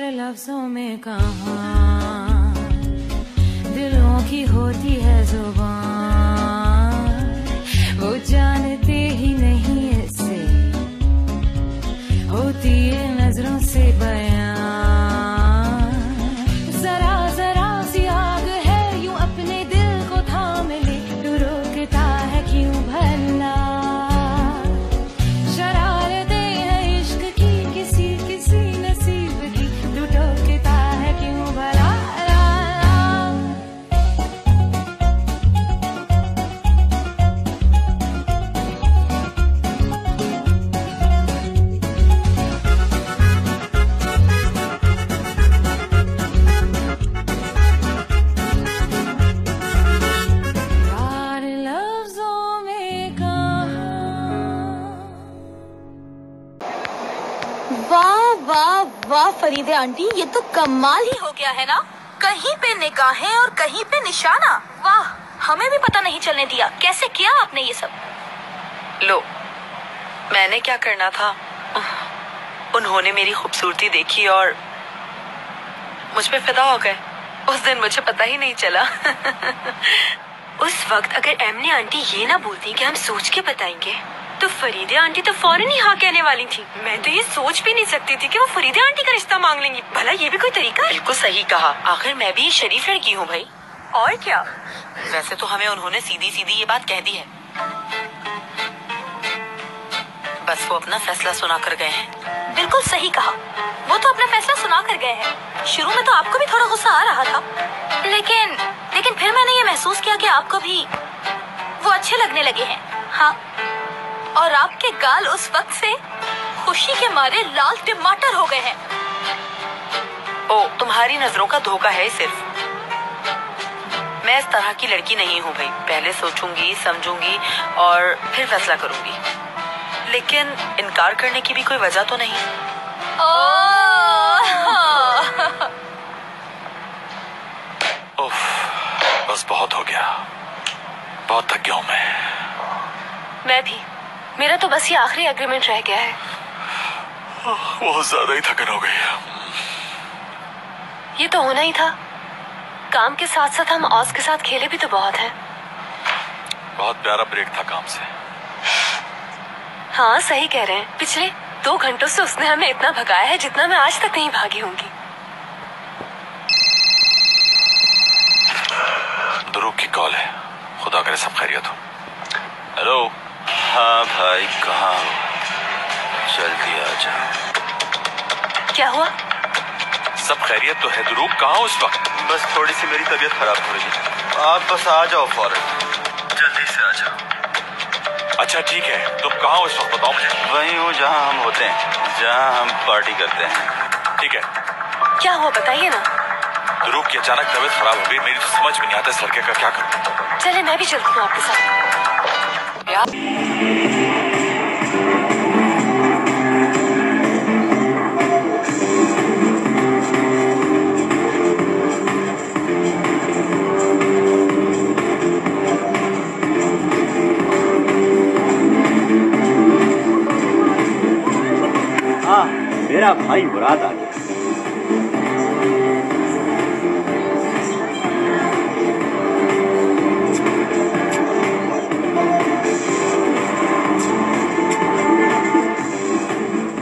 प्यार लफ्जों में कहाँ दिलों की होती है जुबान, वो जानते ही नहीं इससे होती है नजरों से बयान। जरा जरा सी आग है यूं अपने दिल को थाम ले, तू रोकता है क्यों भला, शरारतें हैं इश्क की किसी किसी नसीब की, तू टोकता है क्यों भला। वाह वाह वाह फरीदे आंटी, ये तो कमाल ही हो गया है ना। कहीं पे निगाहें और कहीं पे निशाना। वाह, हमें भी पता नहीं चलने दिया। कैसे किया आपने ये सब? लो, मैंने क्या करना था, उन्होंने मेरी खूबसूरती देखी और मुझ पे फिदा हो गए। उस दिन मुझे पता ही नहीं चला। उस वक्त अगर एमने आंटी ये ना बोलती कि हम सोच के बताएंगे, तो फरीदे आंटी तो फौरन ही हाँ कहने वाली थी। मैं तो ये सोच भी नहीं सकती थी कि वो फरीदे आंटी का रिश्ता मांग लेंगी। भला ये भी कोई तरीका है? बिल्कुल सही कहा। आखिर मैं भी शरीफ लड़की हूँ भाई। और क्या। वैसे तो हमें उन्होंने सीधी सीधी ये बात कह दी है, बस वो अपना फैसला सुना कर गए हैं। बिल्कुल सही कहा, वो तो अपना फैसला सुना कर गए हैं। शुरू में तो आपको भी थोड़ा गुस्सा आ रहा था, लेकिन फिर मैंने ये महसूस किया कि आपको भी वो अच्छे लगने लगे हैं। हाँ, और आपके गाल उस वक्त से खुशी के मारे लाल टमाटर हो गए हैं। ओ, तुम्हारी नजरों का धोखा है सिर्फ। मैं इस तरह की लड़की नहीं हूँ भाई। पहले सोचूंगी, समझूंगी और फिर फैसला करूंगी, लेकिन इनकार करने की भी कोई वजह तो नहीं। उफ, बस बहुत हो गया, बहुत थक गया हूँ मैं भी। मेरा तो बस ये आखिरी एग्रीमेंट रह गया है। बहुत ज्यादा ही थकन हो गई है। ये तो होना ही था। काम के साथ साथ हम औस के साथ खेले भी तो बहुत हैं। बहुत प्यारा ब्रेक था काम से। हाँ, सही कह रहे हैं। पिछले 2 घंटों से उसने हमें इतना भगाया है जितना मैं आज तक नहीं भागी होंगी। दुरूक की कॉल है। खुदा करे सब खैरियत हो। हेलो। हाँ भाई, कहाँ हो? जल्दी आ जाओ। क्या हुआ? सब खैरियत तो है। दुरूक कहाँ हो इस वक्त? बस थोड़ी सी मेरी तबीयत खराब हो रही है। आप बस आ जाओ फौरन, जल्दी से आ जाओ। अच्छा ठीक है, तुम कहाँ हो इस वक्त बताओ मुझे। वहीं हूँ जहाँ हम होते हैं, जहाँ हम पार्टी करते हैं। ठीक है। क्या हुआ बताइए ना। दुरूक की अचानक तबीयत खराब हो गई। मेरी तो समझ में नहीं आता इस लड़के का क्या करूँ। चले मैं भी चलती हूँ आपके साथ। मेरा भाई मुराद आ गया।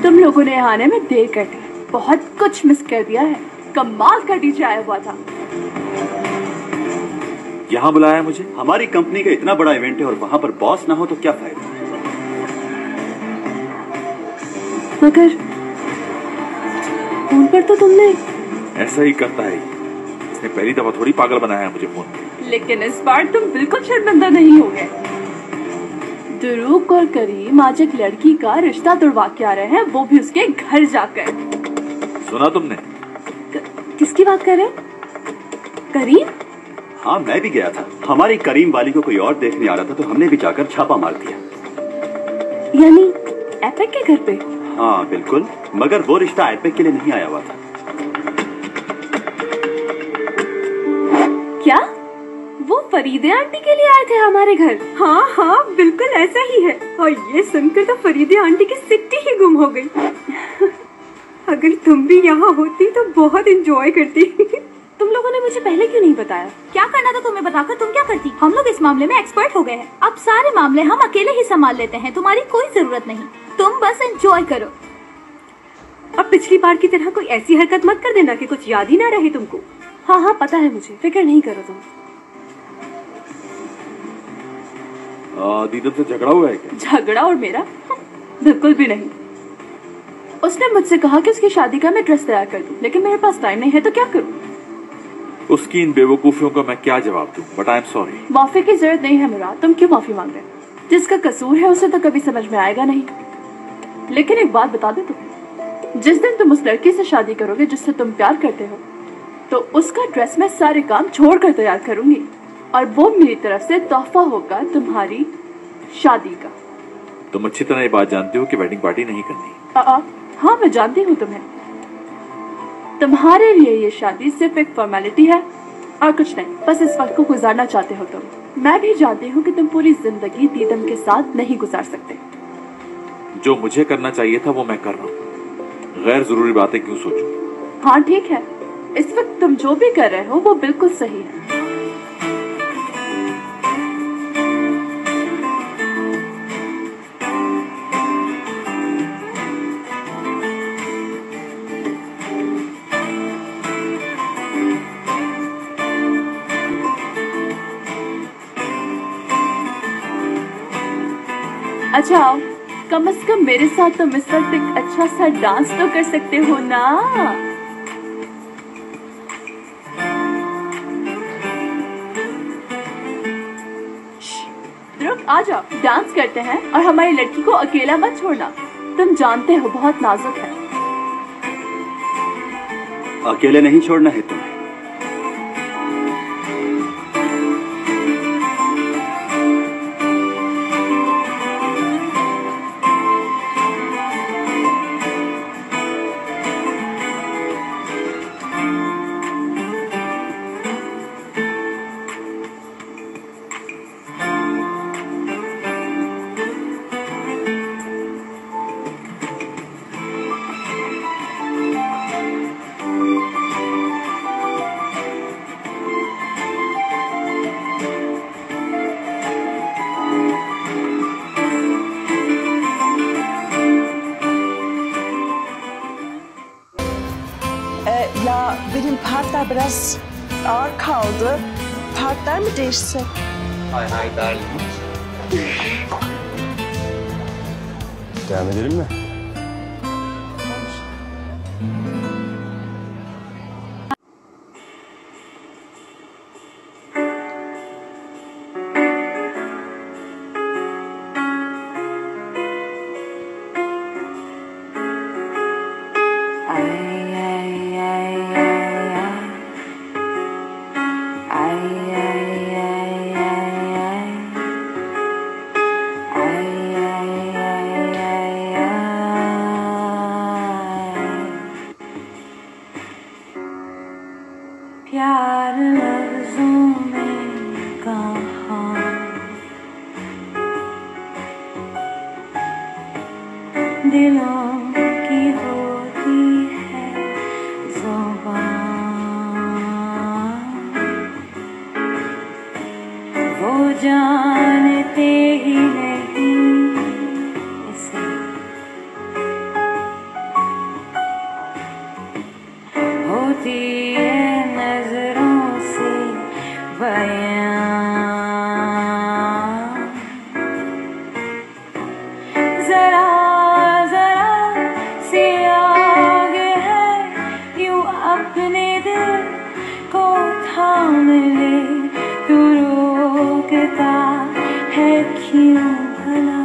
तुम लोगों ने आने में देर कर दी, बहुत कुछ मिस कर दिया है। कमाल का डीजे आया हुआ था। यहाँ बुलाया मुझे। हमारी कंपनी का इतना बड़ा इवेंट है और वहाँ पर बॉस ना हो तो क्या फायदा। मगर फोन पर तो तुमने। ऐसा ही करता है, इसने पहली दफा थोड़ी पागल बनाया है मुझे फोन पे। लेकिन इस बार तुम बिल्कुल शर्मिंदा नहीं हो गए। दुरूक और करीम आज एक लड़की का रिश्ता तुड़वा के आ रहे हैं, वो भी उसके घर जाकर। सुना तुमने? किसकी बात कर रहे हैं? करीम? हाँ, मैं भी गया था। हमारी करीम वाली को कोई और देखने आ रहा था तो हमने भी जाकर छापा मार दिया। यानी एपेक के घर पे? हाँ बिल्कुल, मगर वो रिश्ता एपेक के लिए नहीं आया हुआ था। क्या वो फरीदे आंटी के लिए आए थे हमारे घर? हाँ हाँ बिल्कुल ऐसा ही है। और ये सुनकर तो फरीदे आंटी की सिट्टी ही गुम हो गई। अगर तुम भी यहाँ होती तो बहुत एंजॉय करती। तुम लोगों ने मुझे पहले क्यों नहीं बताया? क्या करना था तुम्हें बताकर तुम क्या करती? हम लोग इस मामले में एक्सपर्ट हो गए हैं। अब सारे मामले हम अकेले ही संभाल लेते हैं, तुम्हारी कोई जरूरत नहीं। तुम बस एंजॉय करो। अब पिछली बार की तरह कोई ऐसी हरकत मत कर देना कि कुछ याद ही ना रहे तुमको। हाँ हाँ पता है मुझे, फिक्र नहीं करो तुम। दीदम से झगड़ा हुआ है क्या? झगड़ा और मेरा? बिल्कुल भी नहीं। उसने मुझसे कहा कि उसकी शादी का मैं ड्रेस तैयार कर दूं, लेकिन मेरे पास टाइम नहीं है तो क्या करूं? उसकी इन बेवकूफियों का मैं क्या जवाब दूं? But I am sorry. माफी की जरूरत नहीं है मुराद, तुम क्यों माफी मांग रहे हो? जिसका कसूर है उसे तो कभी समझ में आएगा नहीं। लेकिन एक बात बता दे तुम, जिस दिन तुम उस लड़की से शादी करोगे जिससे तुम प्यार करते हो, तो उसका ड्रेस मैं सारे काम छोड़कर तैयार करूंगी, और वो मेरी तरफ से तोहफा होगा तुम्हारी शादी का। तुम अच्छी तरह ये बात जानती हो कि वेडिंग पार्टी नहीं करनी। हाँ मैं जानती हूँ तुम्हें। तुम्हारे लिए ये शादी सिर्फ एक फॉर्मेलिटी है और कुछ नहीं, बस इस वक्त को गुजारना चाहते हो तुम। मैं भी जानती हूँ कि तुम पूरी जिंदगी दीदम के साथ नहीं गुजार सकते। जो मुझे करना चाहिए था वो मैं कर रहा हूँ, गैर जरूरी बातें क्यों सोचूं? हाँ ठीक है, इस वक्त तुम जो भी कर रहे हो वो बिल्कुल सही है। अच्छा आओ, कम से कम मेरे साथ तुम इस वक्त एक अच्छा सा डांस तो कर सकते हो ना? रुक, आ जाओ, डांस करते हैं और हमारी लड़की को अकेला मत छोड़ना। तुम जानते हो बहुत नाजुक है। अकेले नहीं छोड़ना है तुम्हें। Ya benim partner biraz ağır kaldı. Partner mi değişse? Hay hay darling. Devam edelim mi? प्यार लफ्जों में कहाँ दिलों की होती है ज़ुबान, वो जानते ही नहीं इसे, होती है नजरों से बयां। जरा जरा सी आग है यूं अपने दिल को थाम ले, तू रोकता है क्यों भला?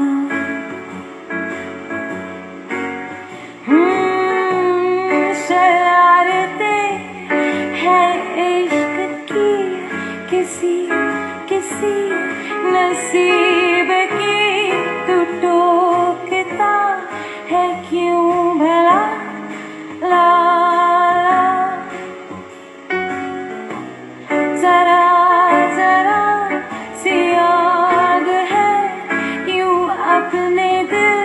शरारतें है इश्क की किसी किसी नसीब की, तू टोकता है क्यों भला? ला जरा जरा सी आग है यूं अपने दिल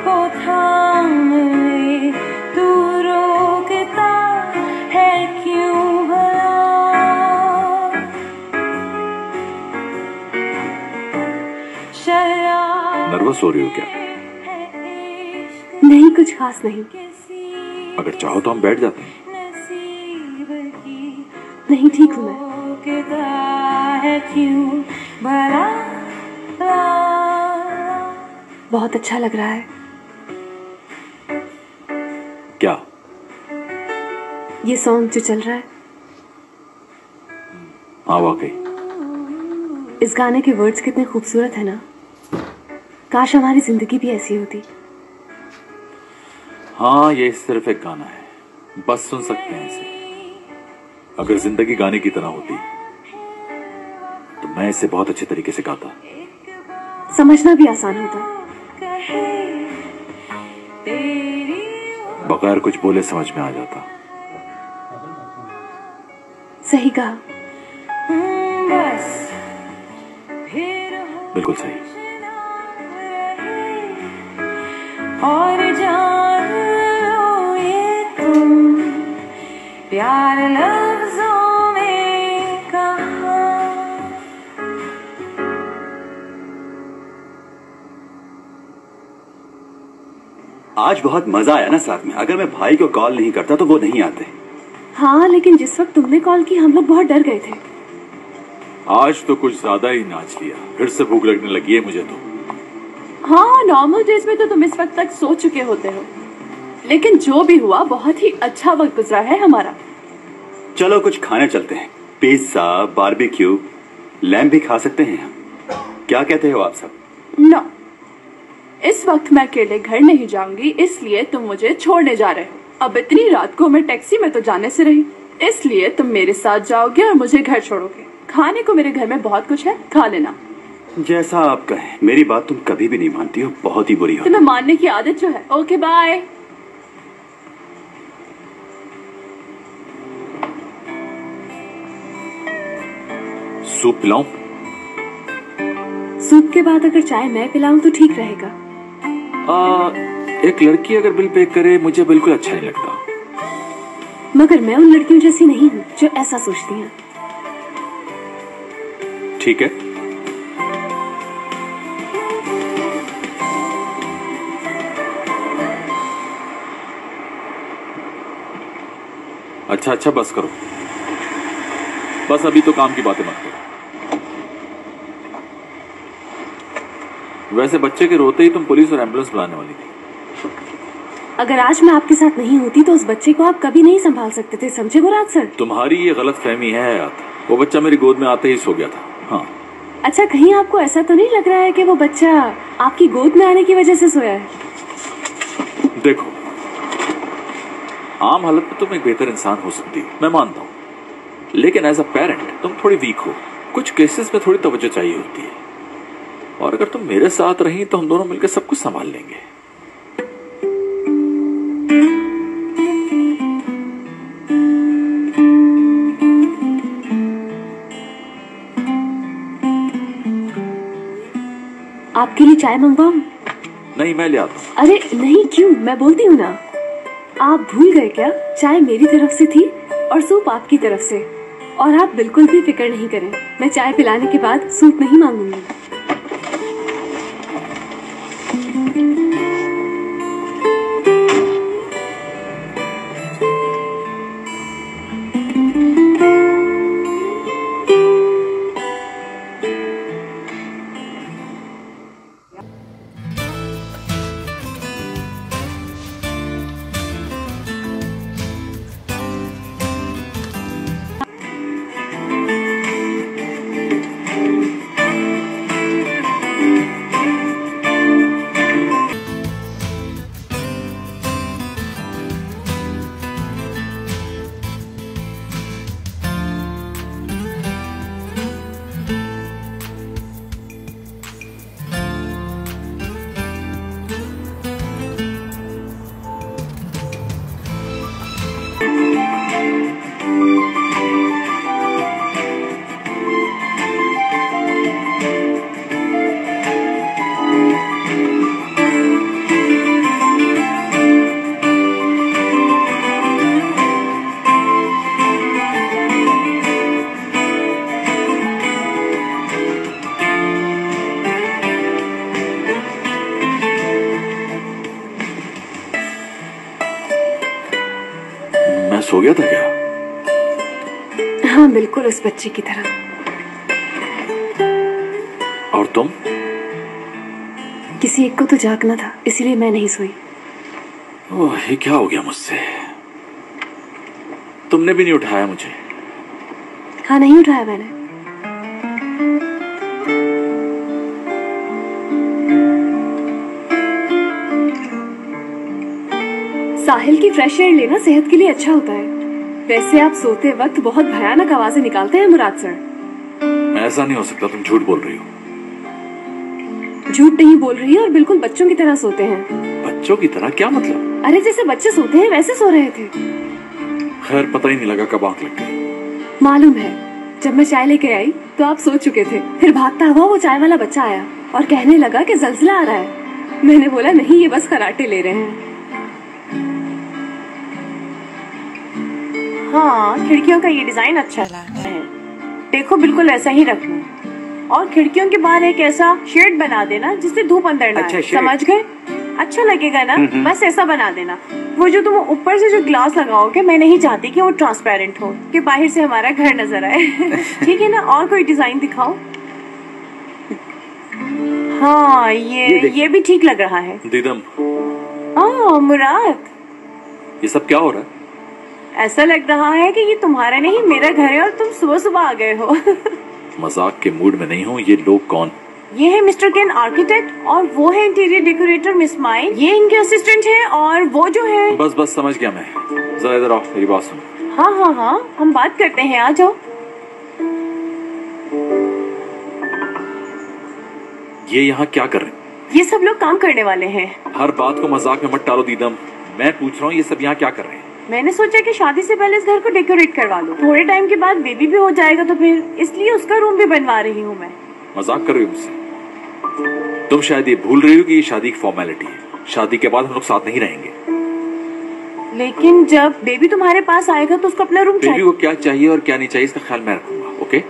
को थाम ले, तू रो नर्वस हो रही हो क्या? नहीं, कुछ खास नहीं। अगर चाहो तो हम बैठ जाते हैं। नहीं, ठीक हूँ मैं। बहुत अच्छा लग रहा है। क्या? ये सॉन्ग जो चल रहा है। हाँ वाकई। इस गाने के वर्ड्स कितने खूबसूरत है ना। काश हमारी जिंदगी भी ऐसी होती। हाँ, ये सिर्फ एक गाना है, बस सुन सकते हैं इसे। अगर जिंदगी गाने की तरह होती तो मैं इसे बहुत अच्छे तरीके से गाता। समझना भी आसान होता। बगैर कुछ बोले समझ में आ जाता। सही कहा। बिल्कुल सही। और जान लो ये तुम प्यार लफ्जों में कहा। आज बहुत मजा आया ना साथ में। अगर मैं भाई को कॉल नहीं करता तो वो नहीं आते। हाँ, लेकिन जिस वक्त तुमने कॉल की हम लोग बहुत डर गए थे। आज तो कुछ ज्यादा ही नाच लिया। फिर से भूख लगने लगी है मुझे तो। हाँ, नॉर्मल डेज में तो तुम इस वक्त तक सो चुके होते हो, लेकिन जो भी हुआ बहुत ही अच्छा वक्त गुजरा है हमारा। चलो कुछ खाने चलते हैं। पिज्जा, बारबेक्यू, लैम्ब भी खा सकते हैं हम। क्या कहते हो आप सब? नो, इस वक्त मैं अकेले घर नहीं जाऊंगी, इसलिए तुम मुझे छोड़ने जा रहे हो। अब इतनी रात को मैं टैक्सी में तो जाने से रही, इसलिए तुम मेरे साथ जाओगे और मुझे घर छोड़ोगे। खाने को मेरे घर में बहुत कुछ है, खा लेना। जैसा आप कहें। मेरी बात तुम कभी भी नहीं मानती हो, बहुत ही बुरी हो। तुम्हें मानने की आदत जो है। Okay bye. सूप पिलाऊं? सूप के बाद अगर चाय मैं पिलाऊं तो ठीक रहेगा। एक लड़की अगर बिल पे करे मुझे बिल्कुल अच्छा नहीं लगता। मगर मैं उन लड़कियों जैसी नहीं हूँ जो ऐसा सोचती हैं। ठीक है। अच्छा बस करो। बस अभी तो काम की बातें मत करो। वैसे बच्चे के रोते ही तुम पुलिस और एम्बुलेंस बुलाने वाली थी। अगर आज मैं आपके साथ नहीं होती तो उस बच्चे को आप कभी नहीं संभाल सकते थे, समझे गुराद सर? तुम्हारी ये गलत फहमी है हयात। वो बच्चा मेरी गोद में आते ही सो गया था। हाँ। अच्छा, कहीं आपको ऐसा तो नहीं लग रहा है कि वो बच्चा आपकी गोद में आने की वजह से सोया है? देखो, आम हालत में तुम एक बेहतर इंसान हो सकती हो, मैं मानता हूँ, लेकिन एज अ पेरेंट तुम थोड़ी वीक हो। कुछ केसेस में थोड़ी तवज्जो चाहिए होती है, और अगर तुम मेरे साथ रही तो हम दोनों मिलकर सब कुछ संभाल लेंगे। आपके लिए चाय मंगवाऊं? नहीं, मैं ले आता हूँ। अरे नहीं, क्यों? मैं बोलती हूँ ना। आप भूल गए क्या? चाय मेरी तरफ से थी और सूप आपकी तरफ से। और आप बिल्कुल भी फिक्र नहीं करें, मैं चाय पिलाने के बाद सूप नहीं मांगूंगी। मैं सो गया था क्या? हाँ बिल्कुल, उस बच्चे की तरह। और तुम? किसी एक को तो जागना था, इसलिए मैं नहीं सोई। ओह, ये क्या हो गया मुझसे? तुमने भी नहीं उठाया मुझे। हाँ, नहीं उठाया मैंने। साहिल की फ्रेश एयर लेना सेहत के लिए अच्छा होता है। वैसे आप सोते वक्त बहुत भयानक आवाजें निकालते हैं मुराद सर। ऐसा नहीं हो सकता, तुम झूठ बोल रही हो। झूठ नहीं बोल रही है, और बिल्कुल बच्चों की तरह सोते हैं। बच्चों की तरह? क्या मतलब? अरे जैसे बच्चे सोते हैं वैसे सो रहे थे। खैर, पता ही नहीं लगा कब आंख लग गई। मालूम है, जब मैं चाय लेके आई तो आप सो चुके थे। फिर भागता हुआ वो चाय वाला बच्चा आया और कहने लगा कि जल्जला आ रहा है। मैंने बोला नहीं, ये बस खराटे ले रहे हैं। हाँ, खिड़कियों का ये डिजाइन अच्छा है। देखो बिल्कुल ऐसा ही रखना, और खिड़कियों के बाहर एक ऐसा शेड बना देना जिससे धूप अंदर ना आए। समझ गए? अच्छा लगेगा ना? बस ऐसा बना देना। वो जो तुम ऊपर से जो ग्लास लगाओगे, मैं नहीं चाहती कि वो ट्रांसपेरेंट हो, कि बाहर से हमारा घर नजर आए। ठीक है ना? और कोई डिजाइन दिखाओ। हाँ, ये भी ठीक लग रहा है। दीदम। मुराद, ये सब क्या हो रहा है? ऐसा लग रहा है कि ये तुम्हारा नहीं मेरा घर है और तुम सुबह सुबह आ गए हो। मजाक के मूड में नहीं हूँ। ये लोग कौन? ये है मिस्टर केन आर्किटेक्ट, और वो है इंटीरियर डेकोरेटर मिस माइन। ये इनके असिस्टेंट है, और वो जो है। बस समझ गया मैं। जरा इधर आओ, मेरी बात सुनो। हाँ, हम बात करते हैं, आ जाओ। ये यहाँ क्या कर रहे हैं? ये सब लोग काम करने वाले हैं। हर बात को मजाक में मत टालो दीदम। मैं पूछ रहा हूँ, ये सब यहाँ क्या कर रहे हैं? मैंने सोचा कि शादी से पहले इस घर को डेकोरेट करवा लो। थोड़े टाइम के बाद बेबी भी हो जाएगा, तो फिर इसलिए उसका रूम भी बनवा रही हूँ मैं। मजाक कर रही हो मुझसे? तुम शायद ये भूल रही हो कि ये शादी की फॉर्मेलिटी है। शादी के बाद हम लोग साथ नहीं रहेंगे। लेकिन जब बेबी तुम्हारे पास आएगा तो उसको अपना रूम चाहिए। बेबी को क्या चाहिए और क्या नहीं चाहिए इसका ख्याल मैं रखूंगा, ओके?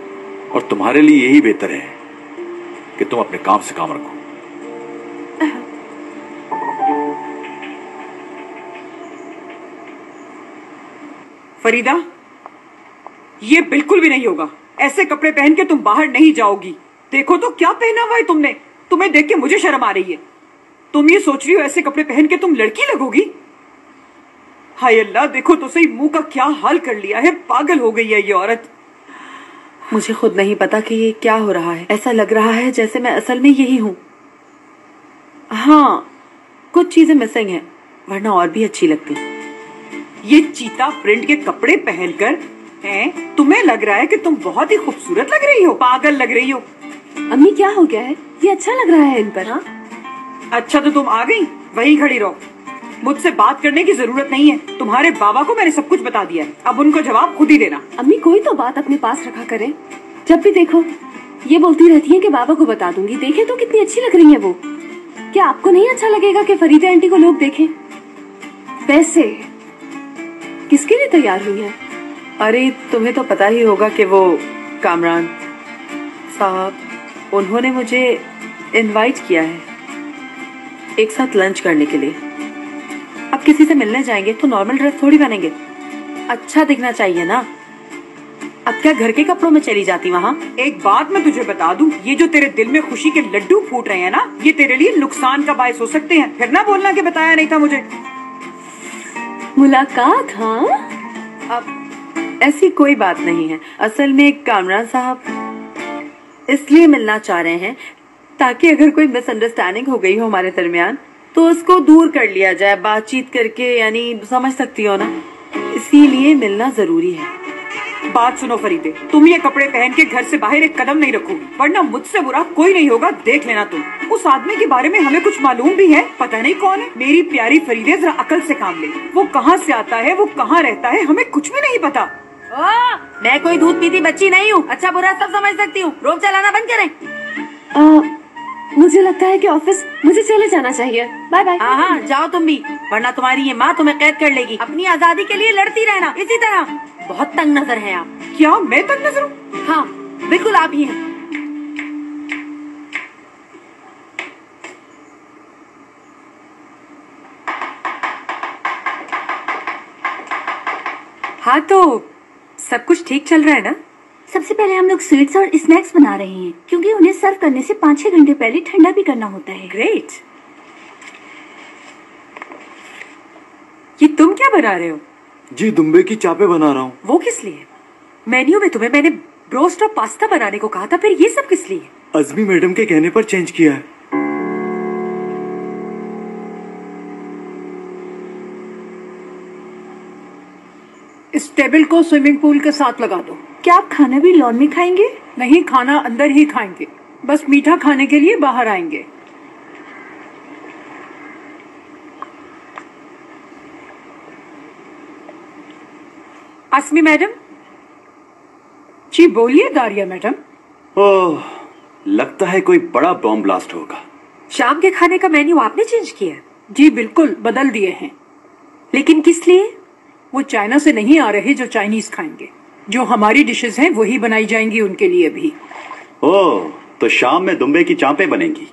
और तुम्हारे लिए यही बेहतर है कि तुम अपने काम से काम रखो। फरीदा, ये बिल्कुल भी नहीं होगा। ऐसे कपड़े पहन के तुम बाहर नहीं जाओगी। देखो तो क्या पहना हुआ है तुमने। तुम्हें देख के मुझे शर्म आ रही है। तुम ये सोच रही हो ऐसे कपड़े पहन के तुम लड़की लगोगी? हाय अल्लाह, देखो तो सही मुंह का क्या हाल कर लिया है। पागल हो गई है ये औरत। मुझे खुद नहीं पता कि ये क्या हो रहा है। ऐसा लग रहा है जैसे मैं असल में यही हूँ। हाँ, कुछ चीजें मिसिंग हैं, वरना और भी अच्छी लगती। ये चीता प्रिंट के कपड़े पहनकर हैं, तुम्हें लग रहा है कि तुम बहुत ही खूबसूरत लग रही हो। पागल लग रही हो। अम्मी क्या हो गया है? ये अच्छा लग रहा है इन पर। हाँ, अच्छा तो तुम आ गई, वहीं खड़ी रहो। मुझसे बात करने की जरूरत नहीं है। तुम्हारे बाबा को मैंने सब कुछ बता दिया है, अब उनको जवाब खुद ही देना। अम्मी कोई तो बात अपने पास रखा करें। जब भी देखो ये बोलती रहती है कि बाबा को बता दूंगी। देखे तो कितनी अच्छी लग रही है वो। क्या आपको नहीं अच्छा लगेगा कि फरीदा आंटी को लोग देखें? वैसे किसके लिए तैयार हुई है? अरे तुम्हें तो पता ही होगा कि वो कामरान साहब, उन्होंने मुझे इनवाइट किया है एक साथ लंच करने के लिए। अब किसी से मिलने जाएंगे तो नॉर्मल ड्रेस थोड़ी पहनेंगे, अच्छा दिखना चाहिए ना। अब क्या घर के कपड़ों में चली जाती वहाँ? एक बात मैं तुझे बता दूं, ये जो तेरे दिल में खुशी के लड्डू फूट रहे हैं ना, ये तेरे लिए नुकसान का बायस हो सकते हैं। फिर ना बोलना कि बताया नहीं था मुझे। मुलाकात? हाँ, अब ऐसी कोई बात नहीं है। असल में कामरान साहब इसलिए मिलना चाह रहे हैं ताकि अगर कोई मिसअंडरस्टैंडिंग हो गई हो हमारे दरमियान तो उसको दूर कर लिया जाए बातचीत करके, यानी समझ सकती हो ना, इसीलिए मिलना जरूरी है। बात सुनो फरीदे, तुम ये कपड़े पहन के घर से बाहर एक कदम नहीं रखोगी, वरना मुझसे बुरा कोई नहीं होगा। देख लेना तुम। उस आदमी के बारे में हमें कुछ मालूम भी है, पता नहीं कौन है। मेरी प्यारी फरीदे, जरा अकल से काम ले। वो कहाँ से आता है, वो कहाँ रहता है, हमें कुछ भी नहीं पता। मैं कोई दूध पीती बच्ची नहीं हूँ, अच्छा बुरा सब समझ सकती हूँ। रोब चलाना बंद करें। मुझे लगता है कि ऑफिस मुझे चले जाना चाहिए। Bye bye. हाँ, जाओ तुम भी, वरना तुम्हारी ये माँ तुम्हें कैद कर लेगी। अपनी आजादी के लिए लड़ती रहना इसी तरह। बहुत तंग नजर है आप। क्या मैं तंग नजर हूँ? हाँ बिल्कुल आप ही हैं। हाँ तो सब कुछ ठीक चल रहा है ना? सबसे पहले हम लोग स्वीट्स और स्नैक्स बना रहे हैं क्योंकि उन्हें सर्व करने से 5-6 घंटे पहले ठंडा भी करना होता है। ग्रेट। ये तुम क्या बना रहे हो? जी दुम्बे की चापे बना रहा हूँ। वो किस लिए? मेन्यू में तुम्हें मैंने ब्रोस्ट और पास्ता बनाने को कहा था, फिर ये सब किस लिए? अज़मी मैडम के कहने पर चेंज किया है। इस टेबल को स्विमिंग पूल के साथ लगा दो। क्या आप खाना भी लॉन में खाएंगे? नहीं, खाना अंदर ही खाएंगे, बस मीठा खाने के लिए बाहर आएंगे। अस्मी मैडम। जी बोलिए दारिया मैडम। ओह, लगता है कोई बड़ा बॉम्ब ब्लास्ट होगा। शाम के खाने का मेन्यू आपने चेंज किया? जी बिल्कुल बदल दिए हैं। लेकिन किस लिए? वो चाइना से नहीं आ रहे जो चाइनीज खाएंगे। जो हमारी डिशेस हैं वही बनाई जाएंगी उनके लिए भी। ओह, तो शाम में दुम्बे की चांपें बनेंगी।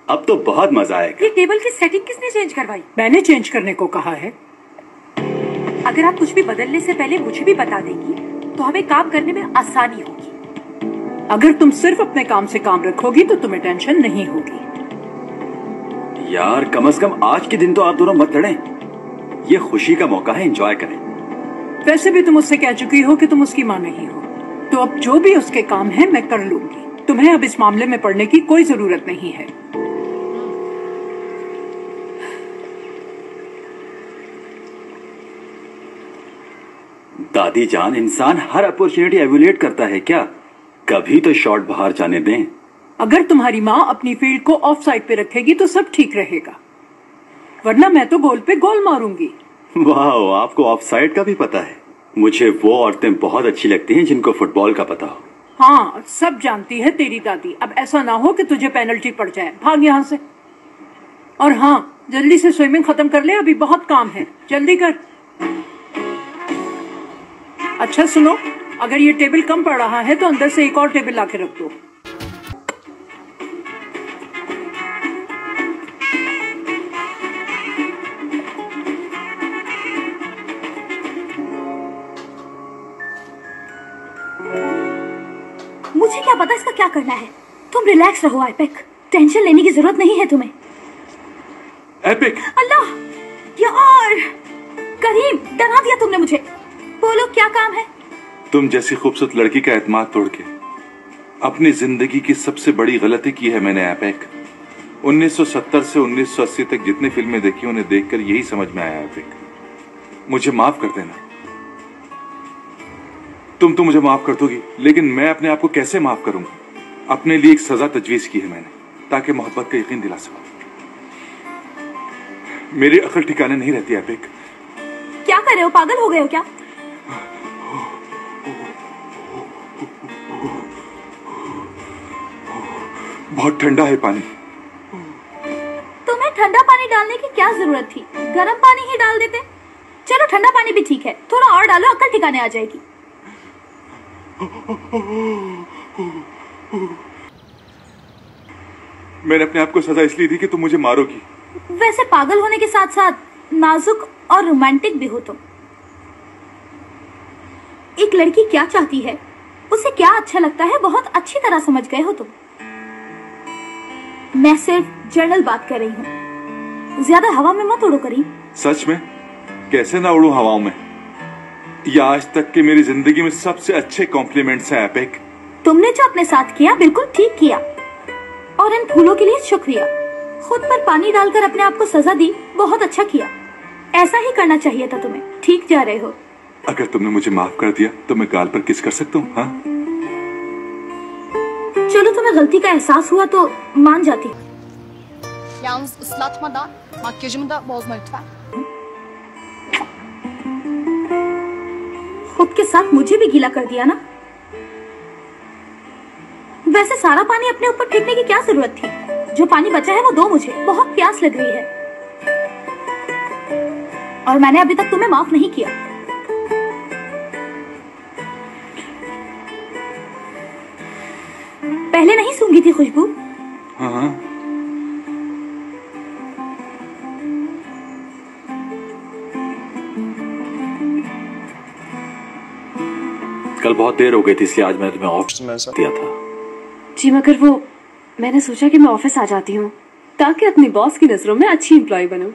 अब तो बहुत मजा आएगा। ये टेबल की सेटिंग किसने चेंज करवाई? मैंने चेंज करने को कहा है। अगर आप कुछ भी बदलने से पहले मुझे भी बता देंगी तो हमें काम करने में आसानी होगी। अगर तुम सिर्फ अपने काम से काम रखोगी तो तुम्हें टेंशन नहीं होगी। यार कम से कम आज के दिन तो आप दोनों मत लड़ें। ये खुशी का मौका है, एंजॉय करें। वैसे भी तुम उससे कह चुकी हो कि तुम उसकी माँ नहीं हो, तो अब जो भी उसके काम है मैं कर लूंगी। तुम्हें अब इस मामले में पड़ने की कोई जरूरत नहीं है। दादी जान, इंसान हर अपॉर्चुनिटी एवेल्यूएट करता है क्या? कभी तो शॉट बाहर जाने दें। अगर तुम्हारी माँ अपनी फील्ड को ऑफ साइड पे रखेगी तो सब ठीक रहेगा, वरना मैं तो गोल पे गोल मारूंगी। वाह, आपको ऑफ साइड का भी पता है। मुझे वो औरतें बहुत अच्छी लगती हैं जिनको फुटबॉल का पता हो। हाँ, सब जानती है तेरी दादी। अब ऐसा ना हो कि तुझे पेनल्टी पड़ जाए। भाग यहाँ से। और हाँ, जल्दी से स्विमिंग खत्म कर ले, अभी बहुत काम है। जल्दी कर। अच्छा सुनो, अगर ये टेबल कम पड़ रहा है तो अंदर से एक और टेबल लाके रख दो। मुझे क्या पता इसका क्या करना है। तुम रिलैक्स रहो एपिक, टेंशन लेने की जरूरत नहीं है तुम्हें। एपिक! अल्लाह यार, करीम डरा दिया तुमने मुझे। बोलो क्या काम है? तुम जैसी खूबसूरत लड़की का एतमाद तोड़ के अपनी जिंदगी की सबसे बड़ी गलती की है मैंने एपिक। 1970 से 1980 तक जितनी फिल्में देखी उन्हें देखकर यही समझ में आया एपिक। मुझे माफ कर देना। तुम तो मुझे माफ कर दोगी, लेकिन मैं अपने आप को कैसे माफ करूंगा? अपने लिए एक सजा तजवीज की है मैंने ताकि मोहब्बत का यकीन दिला सकूं। मेरी अकल ठिकाने नहीं रहती एपिक। क्या कर रहे हो? पागल हो गए हो क्या? बहुत ठंडा है पानी। तुम्हें ठंडा पानी डालने की क्या जरूरत थी? गर्म पानी ही डाल देते। चलो ठंडा पानी भी ठीक है, थोड़ा और डालो, अकल ठिकाने आ जाएगी। मैंने अपने आप को सजा इसलिए दी कि तुम मुझे मारोगी। वैसे पागल होने के साथ साथ नाजुक और रोमांटिक भी हो तुम। एक लड़की क्या चाहती है, उसे क्या अच्छा लगता है, बहुत अच्छी तरह समझ गए हो तुम। मैं सिर्फ जनरल बात कर रही हूँ, ज्यादा हवा में मत उड़ो करीम। सच में? कैसे ना उड़ूं हवाओं में? ये आज तक की मेरी जिंदगी में सबसे अच्छे कॉम्प्लीमेंट्स हैं एपिक। तुमने जो अपने साथ किया बिल्कुल ठीक किया, और इन फूलों के लिए शुक्रिया। खुद पर पानी डालकर अपने आप को सजा दी, बहुत अच्छा किया। ऐसा ही करना चाहिए था तुम्हें। ठीक जा रहे हो। अगर तुमने मुझे माफ कर दिया तो मैं गाल पर किस कर सकता हूँ? हाँ? चलो तुम्हें गलती का एहसास हुआ तो मान जाती। Yalnız ıslatmadan makyajımı da bozma lütfen. खुद के साथ मुझे भी गीला कर दिया ना। वैसे सारा पानी अपने ऊपर फेंकने की क्या जरूरत थी? जो पानी बचा है वो दो मुझे, बहुत प्यास लग रही है। और मैंने अभी तक तुम्हें माफ नहीं किया। पहले नहीं सूंघी थी खुशबू? हाँ। कल बहुत देर हो गई थी इसलिए आज मैंने तुम्हें ऑफ दिया था। जी मगर वो मैंने सोचा कि मैं ऑफिस आ जाती हूँ ताकि अपनी बॉस की नजरों में अच्छी एम्प्लॉय बनूं।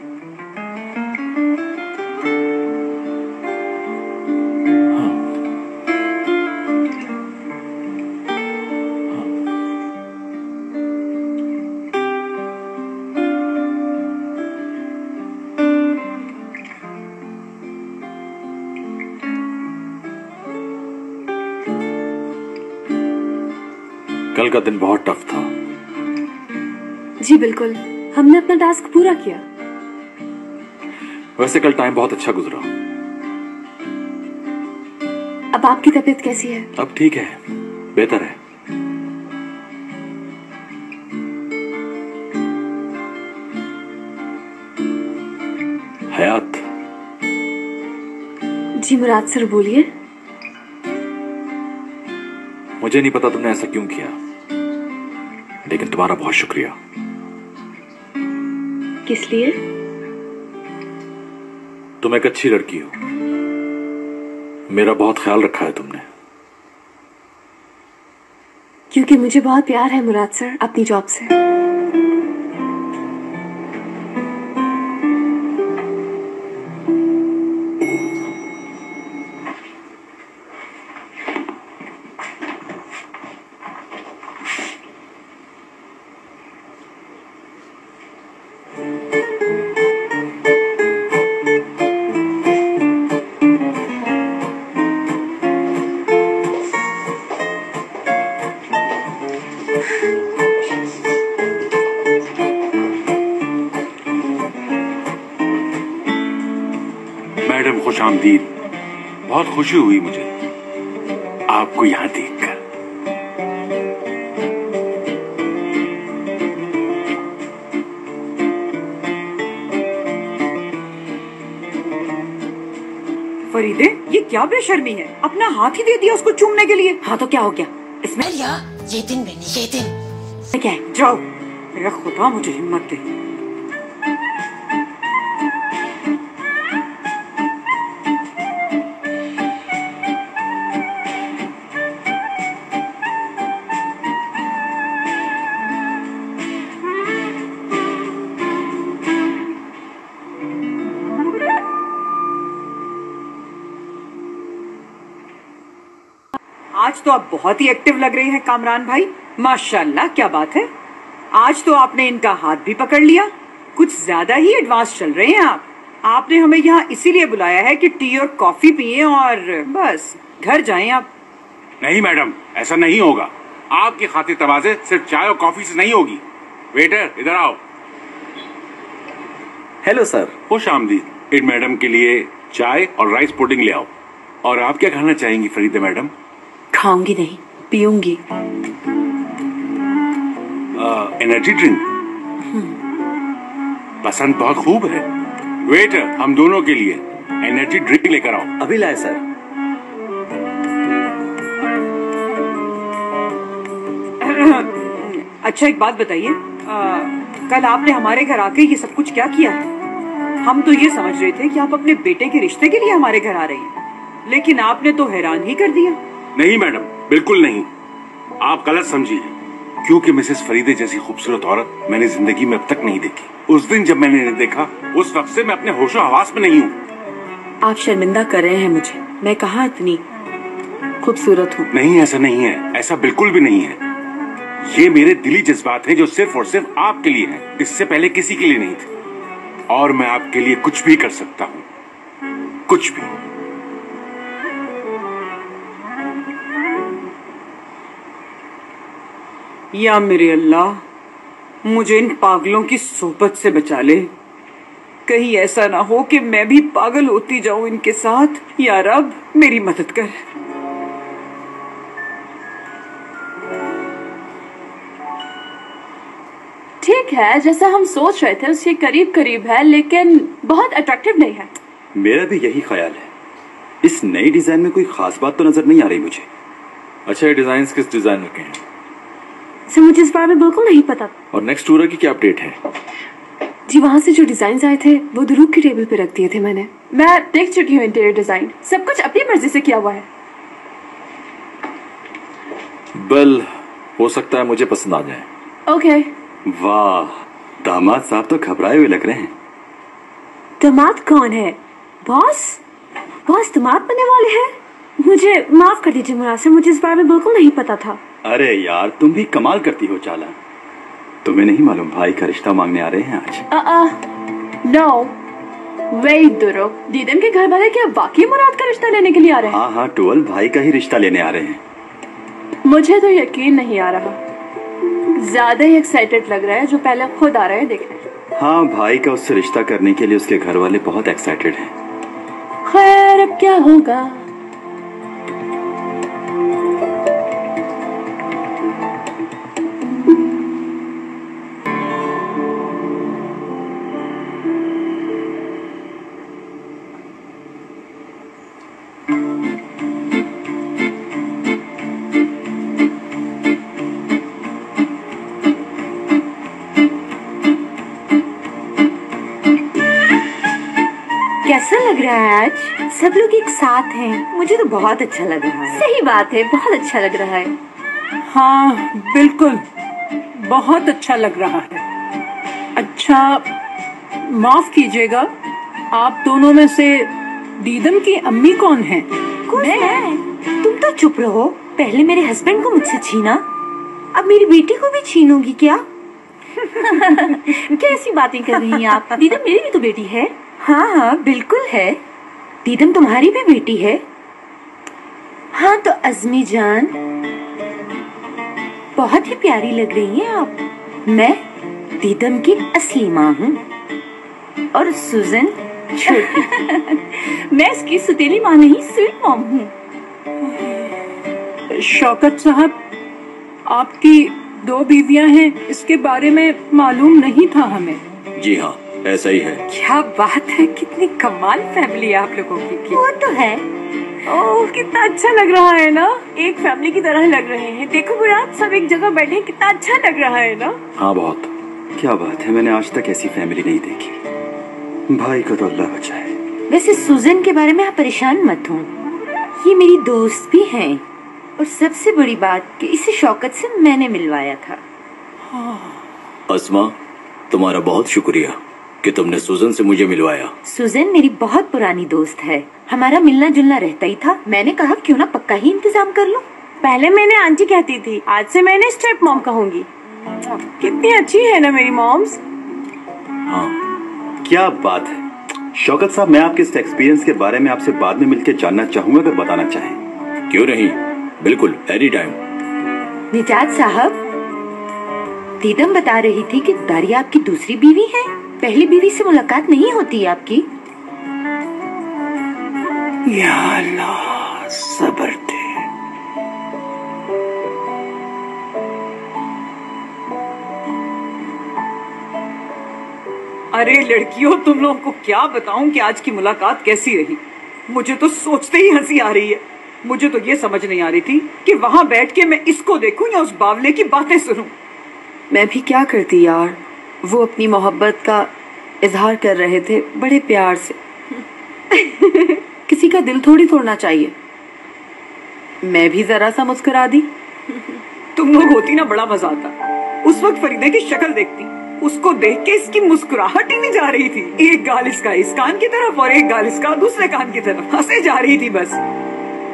कल का दिन बहुत टफ था। जी बिल्कुल, हमने अपना टास्क पूरा किया। वैसे कल टाइम बहुत अच्छा गुजरा। अब आपकी तबीयत कैसी है? अब ठीक है, बेहतर है। हयात। जी मुराद सर बोलिए। मुझे नहीं पता तुमने ऐसा क्यों किया, लेकिन तुम्हारा बहुत शुक्रिया। किस लिए? तुम एक अच्छी लड़की हो, मेरा बहुत ख्याल रखा है तुमने। क्योंकि मुझे बहुत प्यार है मुराद सर अपनी जॉब से। मैडम खुश आमदीद। बहुत खुशी हुई मुझे आपको यहाँ देखकर। फरीदे, ये क्या बेशर्मी है, अपना हाथ ही दे दिया उसको चूमने के लिए। हाँ तो क्या हो गया इसमें? ये दिन बनी, ये दिन क्या है? जाओ, मेरा खुदा मुझे हिम्मत दे। आज तो आप बहुत ही एक्टिव लग रहे हैं कामरान भाई, माशाल्लाह, क्या बात है। आज तो आपने इनका हाथ भी पकड़ लिया, कुछ ज्यादा ही एडवांस चल रहे हैं आप। आपने हमें यहाँ इसीलिए बुलाया है कि टी और कॉफी पिए और बस घर जाएं आप। नहीं मैडम, ऐसा नहीं होगा। आपकी खातिर तवाज़े सिर्फ चाय और कॉफी से नहीं होगी। वेटर, इधर आओ। Hello sir. खुश आमदीद। इन मैडम के लिए चाय और राइस पुडिंग ले आओ। और आप क्या खाना चाहेंगी फरीदे मैडम? खाऊंगी नहीं, पीऊंगी। एनर्जी ड्रिंक पसंद बहुत खूब है। वेटर, हम दोनों के लिए एनर्जी ड्रिंक लेकर आओ। अभी लाए सर। अच्छा एक बात बताइए, कल आपने हमारे घर आके ये सब कुछ क्या किया है? हम तो ये समझ रहे थे कि आप अपने बेटे के रिश्ते के लिए हमारे घर आ रही हैं, लेकिन आपने तो हैरान ही कर दिया। नहीं मैडम, बिल्कुल नहीं। आप गलत समझी है, क्योंकि मिसेस फरीदे जैसी खूबसूरत औरत मैंने जिंदगी में अब तक नहीं देखी। उस दिन जब मैंने इन्हें देखा, उस वक्त से मैं अपने होशो हवास में नहीं हूँ। आप शर्मिंदा कर रहे हैं मुझे। मैं कहाँ इतनी खूबसूरत हूँ? नहीं, ऐसा नहीं है, ऐसा बिल्कुल भी नहीं है। ये मेरे दिली जज्बात हैं जो सिर्फ और सिर्फ आपके लिए हैं, इससे पहले किसी के लिए नहीं थे। और मैं आपके लिए कुछ भी कर सकता हूँ, कुछ भी। या मेरे अल्लाह, मुझे इन पागलों की सोबत से बचा ले। कहीं ऐसा ना हो कि मैं भी पागल होती जाऊं इनके साथ। या रब, मेरी मदद कर। ठीक है, जैसा हम सोच रहे थे उसके करीब करीब है, लेकिन बहुत अट्रैक्टिव नहीं है। मेरा भी यही ख्याल है। इस नई डिजाइन में कोई खास बात तो नजर नहीं आ रही मुझे। अच्छा, ये डिजाइन किस डिजाइनर के हैं? सर मुझे इस बारे में बिल्कुल नहीं पता। और नेक्स्ट टूर की क्या अपडेट है? जी वहाँ से जो डिजाइन आए थे वो दुरूक की टेबल पे रख दिए थे मैंने। मैं देख चुकी हूँ इंटीरियर डिजाइन, सब कुछ अपनी मर्जी से किया हुआ है। वेल, हो सकता है मुझे पसंद आ जाए। ओके। वाह, दामाद साहब तो घबराए हुए लग रहे हैं। दामाद कौन है? बॉस? बॉस दामाद बनने वाले हैं? मुझे माफ कर दीजिए मुनासिर, मुझे इस बारे में बिल्कुल नहीं पता था। अरे यार, तुम भी कमाल करती हो चाला। तुम्हें नहीं मालूम भाई का रिश्ता मांगने आ रहे हैं आज? नो वेट दुरो, दीदम के घर वाले क्या वाकई मुराद का रिश्ता लेने के लिए आ रहे हैं? हाँ हाँ, टोल भाई का ही रिश्ता लेने आ रहे हैं। मुझे तो यकीन नहीं आ रहा, ज्यादा ही एक्साइटेड लग रहा है जो पहले खुद आ रहे हैं देखने। हाँ, भाई का उससे रिश्ता करने के लिए उसके घर वाले बहुत एक्साइटेड हैं। खैर, अब क्या होगा। कैसा लग रहा है आज? सब लोग एक साथ हैं, मुझे तो बहुत अच्छा लग रहा है। सही बात है, बहुत अच्छा लग रहा है। हाँ बिल्कुल, बहुत अच्छा लग रहा है। अच्छा, माफ कीजिएगा, आप दोनों में से दीदम की अम्मी कौन है? मैं? तुम तो चुप रहो। पहले मेरे हस्बैंड को मुझसे छीना, अब मेरी बेटी को भी छीनोगी क्या? कैसी बातें कर रही हैं आप? दीदम मेरी भी तो बेटी है। हाँ हाँ बिल्कुल है, दीदम तुम्हारी भी बेटी है। हाँ तो अज़मी जान, बहुत ही प्यारी लग रही हैं आप। मैं दीदम की असली माँ हूँ और सुजन छोटी। मैं इसकी सुतीली माँ नहीं, स्वीट मॉम हूँ। शौकत साहब, आपकी 2 बीवियां हैं, इसके बारे में मालूम नहीं था हमें। जी हाँ, ऐसा ही है। क्या बात है, कितनी कमाल फैमिली है आप लोगों की। वो तो है। ओह, कितना अच्छा लग रहा है ना, एक फैमिली की तरह लग रहे हैं। देखो मुराद, सब एक जगह बैठे, कितना अच्छा लग रहा है ना। हाँ बहुत। क्या बात है, मैंने आज तक ऐसी फैमिली नहीं देखी। भाई को तो अल्लाह बचाए। वैसे सुजन के बारे में आप परेशान मत हो, ये मेरी दोस्त भी हैं और सबसे बड़ी बात कि इसे शौकत से मैंने मिलवाया था। अस्मा, तुम्हारा बहुत शुक्रिया कि तुमने सुजन से मुझे मिलवाया। सुजन मेरी बहुत पुरानी दोस्त है, हमारा मिलना जुलना रहता ही था। मैंने कहा क्यों ना पक्का ही इंतजाम कर लो। पहले मैंने आंटी कहती थी, आज से मैंने स्टेप मॉम कहूंगी। कितनी अच्छी है ना मेरी मॉम्स। हाँ, क्या बात है। शौकत साहब, मैं आपके इस एक्सपीरियंस के बारे में आपसे बाद में मिलकर जानना चाहूंगा, अगर बताना चाहें। क्यों नहीं, बिल्कुल, एनी टाइम। निजात साहब, दीदम बता रही थी कि दारिया आपकी दूसरी बीवी है। पहली बीवी से मुलाकात नहीं होती है आपकी? या अल्लाह, सब्र दे। अरे लड़कियों, तुम लोगों को क्या बताऊं कि आज की मुलाकात कैसी रही। मुझे तो सोचते ही हंसी आ रही है। मुझे तो ये समझ नहीं आ रही थी कि वहां बैठ के मैं इसको देखूं या उस बावले की बातें सुनूं। मैं भी क्या करती यार, वो अपनी मोहब्बत का इजहार कर रहे थे बड़े प्यार से। किसी का दिल थोड़ी तोड़ना चाहिए। मैं भी जरा सा मुस्कुरा दी। तुम लोग होती ना, बड़ा मजा आता। उस वक्त फरीदा की शक्ल देखती, उसको देख के इसकी मुस्कुराहट ही नहीं जा रही थी। एक गाल इसका इस कान की तरफ और एक गाल इसका दूसरे कान की तरफ, हंसे जा रही थी। बस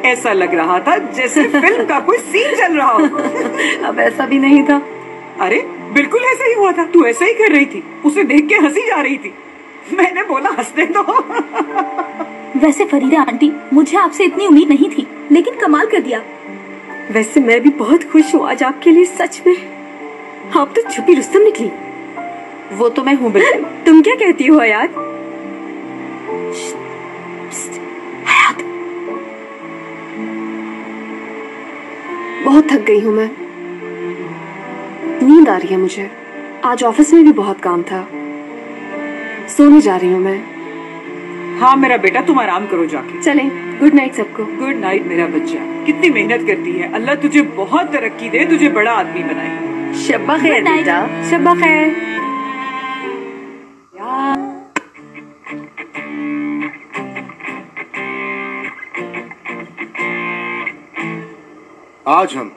ऐसा लग रहा था जैसे फिल्म का कोई सीन चल रहा हो। अब ऐसा भी नहीं था। अरे बिल्कुल ऐसा ही हुआ था, तू ऐसा ही कर रही थी, उसे देख के हंसी जा रही थी। मैंने बोला हंसने दो। वैसे फरीदा आंटी, मुझे आपसे इतनी उम्मीद नहीं थी, लेकिन कमाल कर दिया। वैसे मैं भी बहुत खुश हूँ आज आपके लिए, सच में। आप तो छुपी रुस्तम निकली। वो तो मैं हूँ बिल्कुल। तुम क्या कहती हो यार? बहुत थक गई हूँ मैं, नींद आ रही है मुझे। आज ऑफिस में भी बहुत काम था, सोने जा रही हूँ मैं। हाँ मेरा बेटा, तुम आराम करो जाके। चलें, गुड नाइट सबको। गुड नाइट मेरा बच्चा। कितनी मेहनत करती है, अल्लाह तुझे बहुत तरक्की दे, तुझे बड़ा आदमी बनाए। शब्बा खैर बेटा, शब्बा खैर। आज हम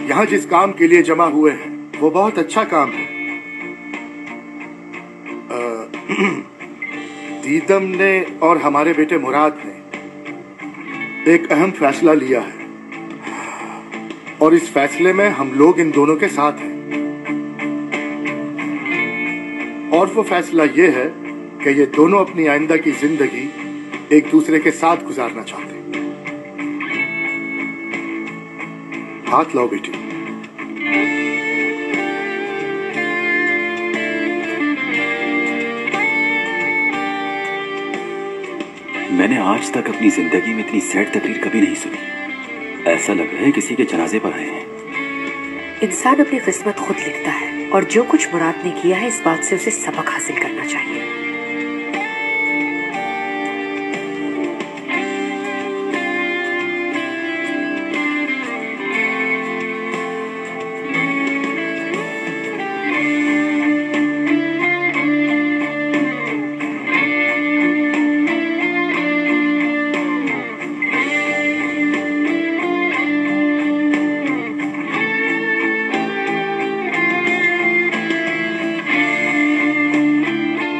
यहाँ जिस काम के लिए जमा हुए हैं वो बहुत अच्छा काम है। दीदम ने और हमारे बेटे मुराद ने एक अहम फैसला लिया है और इस फैसले में हम लोग इन दोनों के साथ हैं। और वो फैसला ये है कि ये दोनों अपनी आइंदा की जिंदगी एक दूसरे के साथ गुजारना चाहते हैं। हाथ लाओ बेटी। मैंने आज तक अपनी जिंदगी में इतनी सैड तकरीर कभी नहीं सुनी। ऐसा लग रहा है किसी के जनाजे पर आए हैं। इंसान अपनी किस्मत खुद लिखता है और जो कुछ मुराद ने किया है इस बात से उसे सबक हासिल करना चाहिए।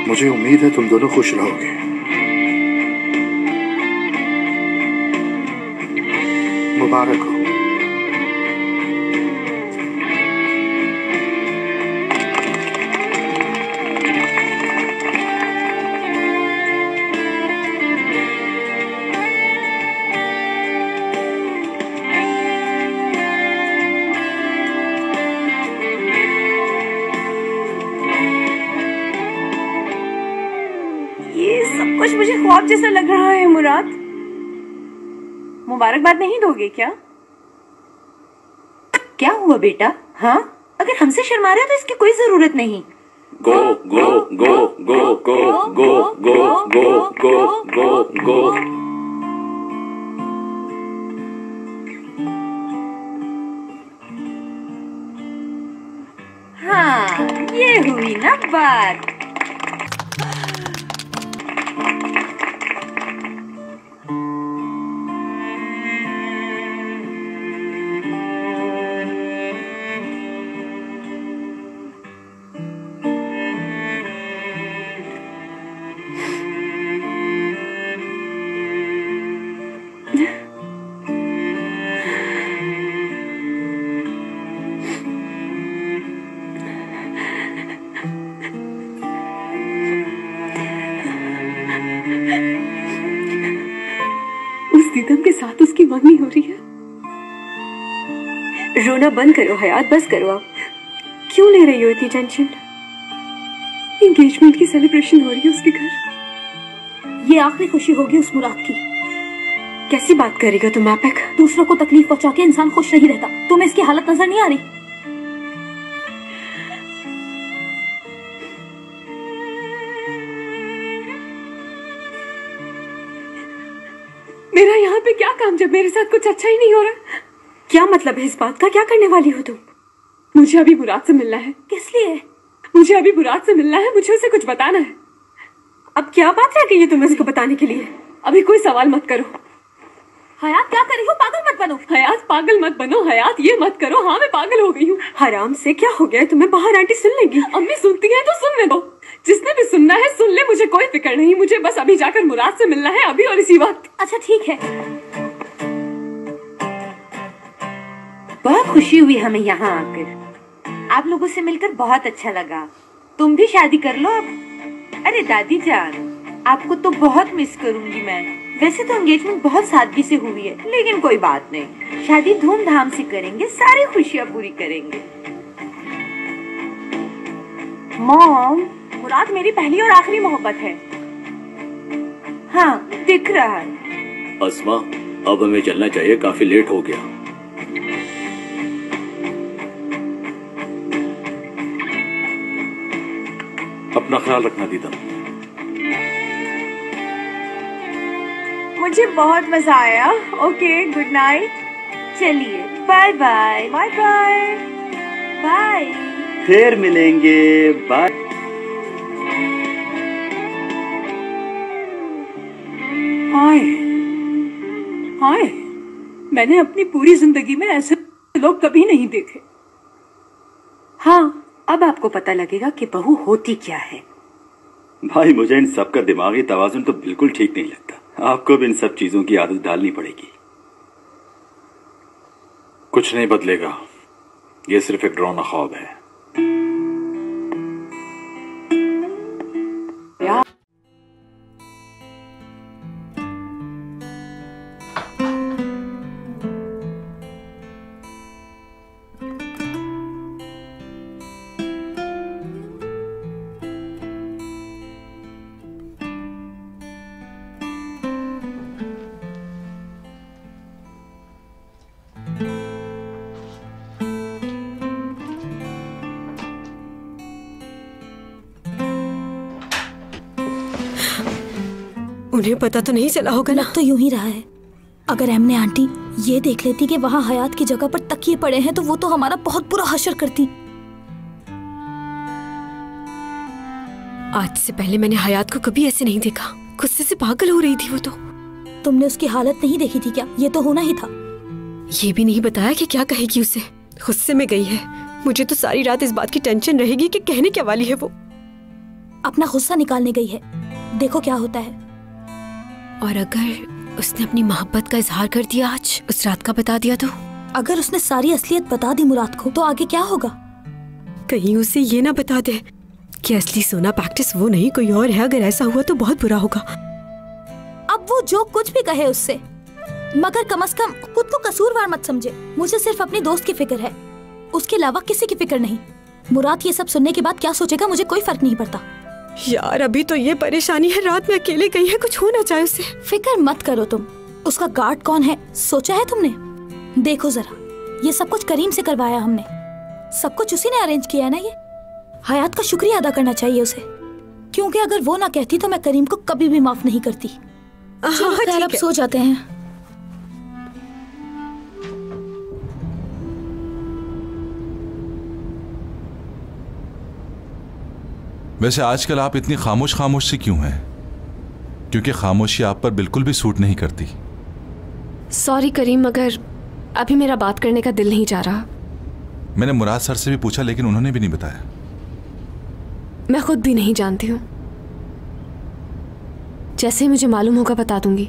मुझे उम्मीद है तुम दोनों खुश रहोगे। मुबारक हो। कुछ मुझे ख्वाब जैसा लग रहा है मुराद। मुबारकबाद नहीं दोगे क्या? क्या हुआ बेटा? हाँ, अगर हमसे शर्मा रहे हो तो इसकी कोई जरूरत नहीं। गो गो गो गो गो गो गो गो गो गो गो। हाँ, ये हुई ना बात। दीदम के साथ उसकी मंगनी हो रही है। रोना बंद करो हयात, बस करो। आप क्यों ले रही हो इतनी टेंशन? एंगेजमेंट की सेलिब्रेशन हो रही है उसके घर। ये आखिरी खुशी होगी उस मुराद की। कैसी बात करेगा तुम आपेक? दूसरों को तकलीफ पहुंचा के इंसान खुश नहीं रहता। तुम्हें इसकी हालत नजर नहीं आ रही? मेरा यहाँ पे क्या काम जब मेरे साथ कुछ अच्छा ही नहीं हो रहा? क्या मतलब है इस बात का? क्या करने वाली हो तुम? मुझे अभी मुराद से मिलना है। किस लिए? मुझे अभी मुराद से मिलना है। मुझे उसे कुछ बताना है। अब क्या बात रह गई है तुम्हें उसको बताने के लिए? अभी कोई सवाल मत करो। हयात क्या कर रही हो? पागल मत बनो। हयात पागल मत बनो। हयात ये मत करो। हाँ मैं पागल हो गई हूँ। हराम से क्या हो गया तुम्हें? बाहर आंटी सुन लेगी। अम्मी सुनती है तो सुनने दो। जिसने भी सुनना है सुन ले। मुझे कोई फिक्र नहीं। मुझे बस अभी जाकर मुराद से मिलना है, अभी और इसी वक्त। अच्छा ठीक है। बहुत खुशी हुई हमें यहाँ आकर। आप लोगों से मिलकर बहुत अच्छा लगा। तुम भी शादी कर लो अब। अरे दादी जान, आपको तो बहुत मिस करूंगी मैं। वैसे तो एंगेजमेंट बहुत सादगी से हुई है, लेकिन कोई बात नहीं, शादी धूमधाम से करेंगे, सारी खुशियाँ पूरी करेंगे। मॉम, मुराद मेरी पहली और आखिरी मोहब्बत है। हाँ दिख रहा है। अस्मा, अब हमें चलना चाहिए, काफी लेट हो गया। अपना ख्याल रखना दीदा। मुझे बहुत मजा आया। Okay, good night. चलिए bye bye. Bye bye bye. फिर मिलेंगे। बाय। हाय हाय, मैंने अपनी पूरी जिंदगी में ऐसे लोग कभी नहीं देखे। हाँ, अब आपको पता लगेगा कि बहू होती क्या है। भाई मुझे इन सब का दिमागी तवाजुन तो बिल्कुल ठीक नहीं लगता। आपको भी इन सब चीजों की आदत डालनी पड़ेगी। कुछ नहीं बदलेगा, ये सिर्फ एक डरावना ख्वाब है। उन्हें पता तो नहीं चला होगा ना? तो यूं ही रहा है। अगर एमने आंटी ये देख लेती कि वहाँ हयात की जगह पर तकिए पड़े हैं तो वो तो हमारा बहुत बुरा हशर करती। आज से पहले मैंने हयात को कभी ऐसे नहीं देखा। गुस्से से पागल हो रही थी वो तो। तुमने उसकी हालत नहीं देखी थी क्या? ये तो होना ही था। ये भी नहीं बताया कि क्या कहेगी उसे। गुस्से में गई है। मुझे तो सारी रात इस बात की टेंशन रहेगी कि कहने क्या वाली है वो। अपना गुस्सा निकालने गई है, देखो क्या होता है। और अगर उसने अपनी मोहब्बत का इजहार कर दिया आज, उस रात का बता दिया तो? अगर उसने सारी असलियत बता दी मुराद को तो आगे क्या होगा? कहीं उसे ये ना बता दे कि असली सोना प्रैक्टिस वो नहीं कोई और है। अगर ऐसा हुआ तो बहुत बुरा होगा। अब वो जो कुछ भी कहे उससे, मगर कम से कम खुद को कसूरवार मत समझे। मुझे सिर्फ अपनी दोस्त की फिक्र है, उसके अलावा किसी की फिक्र नहीं। मुराद ये सब सुनने के बाद क्या सोचेगा मुझे कोई फर्क नहीं पड़ता। यार अभी तो ये परेशानी है, रात में अकेले गई है, कुछ हो ना चाहे उसे। फिक्र मत करो तुम। उसका गार्ड कौन है सोचा है तुमने? देखो जरा, ये सब कुछ करीम से करवाया हमने। सब कुछ उसी ने अरेंज किया है ना। ये हयात का शुक्रिया अदा करना चाहिए उसे, क्योंकि अगर वो ना कहती तो मैं करीम को कभी भी माफ नहीं करती। चलो अब सो जाते हैं। वैसे आजकल आप इतनी खामोश खामोश सी क्यों हैं? क्योंकि खामोशी आप पर बिल्कुल भी सूट नहीं करती। सॉरी करीम, मगर अभी मेरा बात करने का दिल नहीं चाह रहा। मैंने मुराद सर से भी पूछा लेकिन उन्होंने भी नहीं बताया। मैं खुद भी नहीं जानती हूँ। जैसे ही मुझे मालूम होगा बता दूंगी।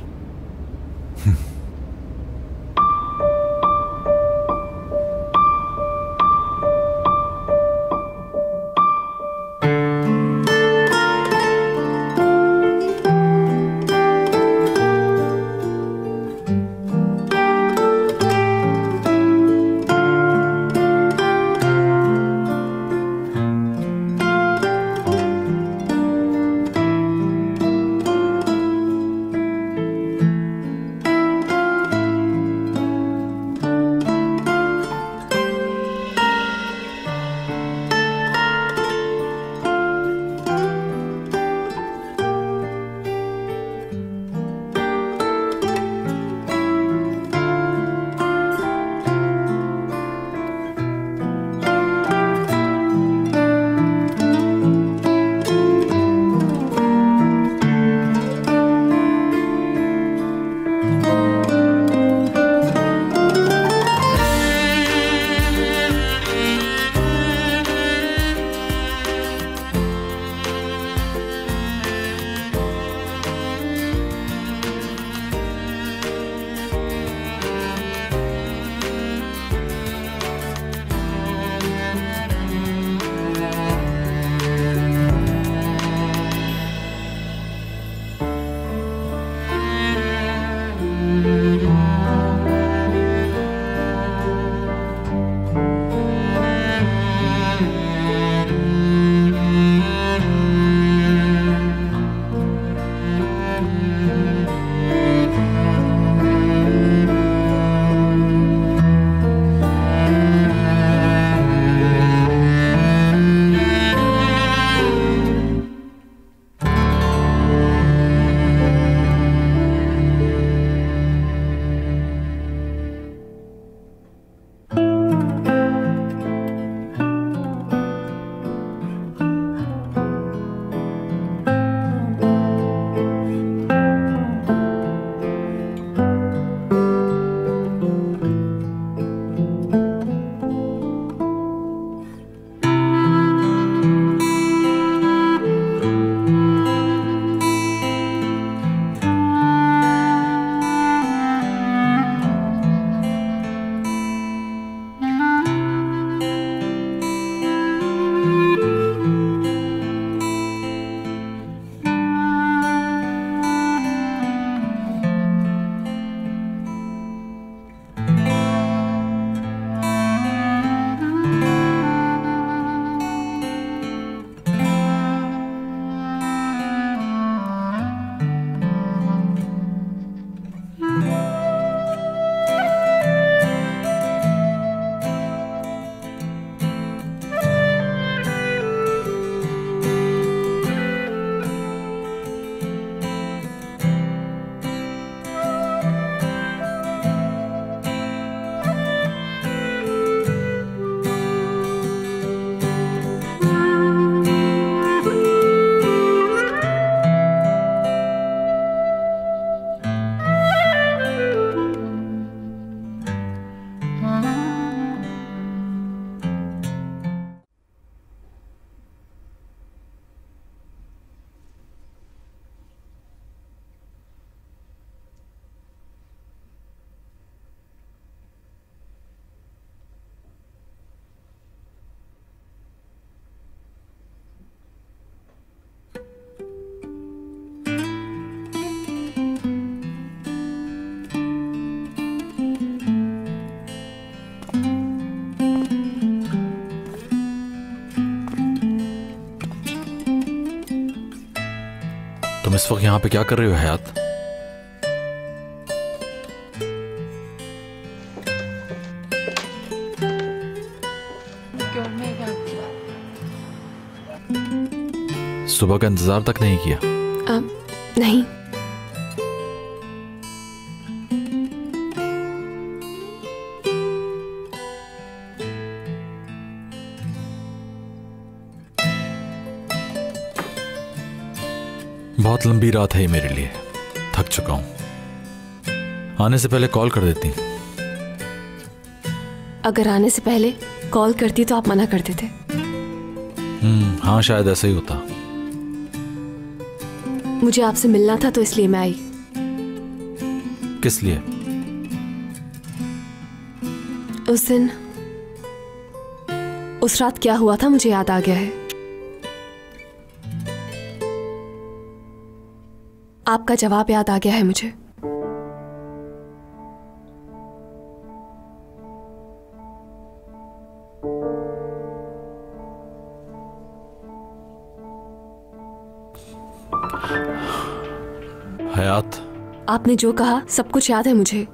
तुम इस वक्त यहाँ पे क्या कर रहे हो हयात? सुबह का इंतजार तक नहीं किया? नहीं। बहुत लंबी रात है ये मेरे लिए, थक चुका हूं। आने से पहले कॉल कर देती। अगर आने से पहले कॉल करती तो आप मना कर देते। हाँ, शायद ऐसा ही होता। मुझे आपसे मिलना था तो इसलिए मैं आई। किस लिए? उस दिन, उस रात क्या हुआ था मुझे याद आ गया है। आपका जवाब याद आ गया है मुझे। हयात, आपने जो कहा सब कुछ याद है मुझे,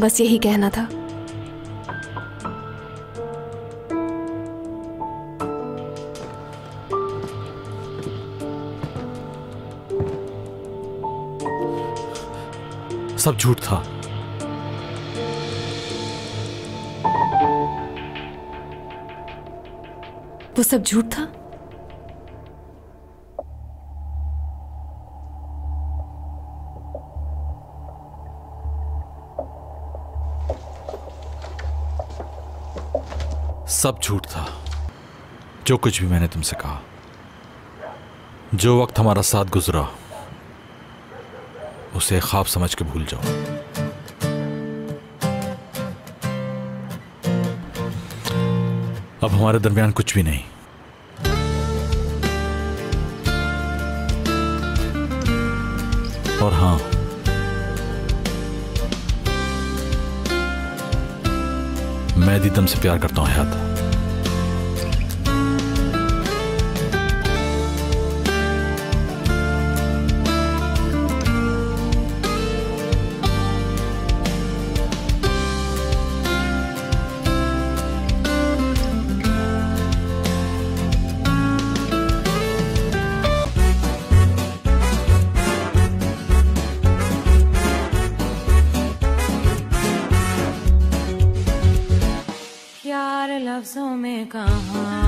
बस यही कहना था। सब झूठ था। वो सब झूठ था? सब झूठ था। जो कुछ भी मैंने तुमसे कहा, जो वक्त हमारा साथ गुजरा, उसे ख्वाब समझ के भूल जाओ। अब हमारे दरमियान कुछ भी नहीं। और हाँ, मैं दीदम से प्यार करता हूं हयात। लफ्जों में कहाँ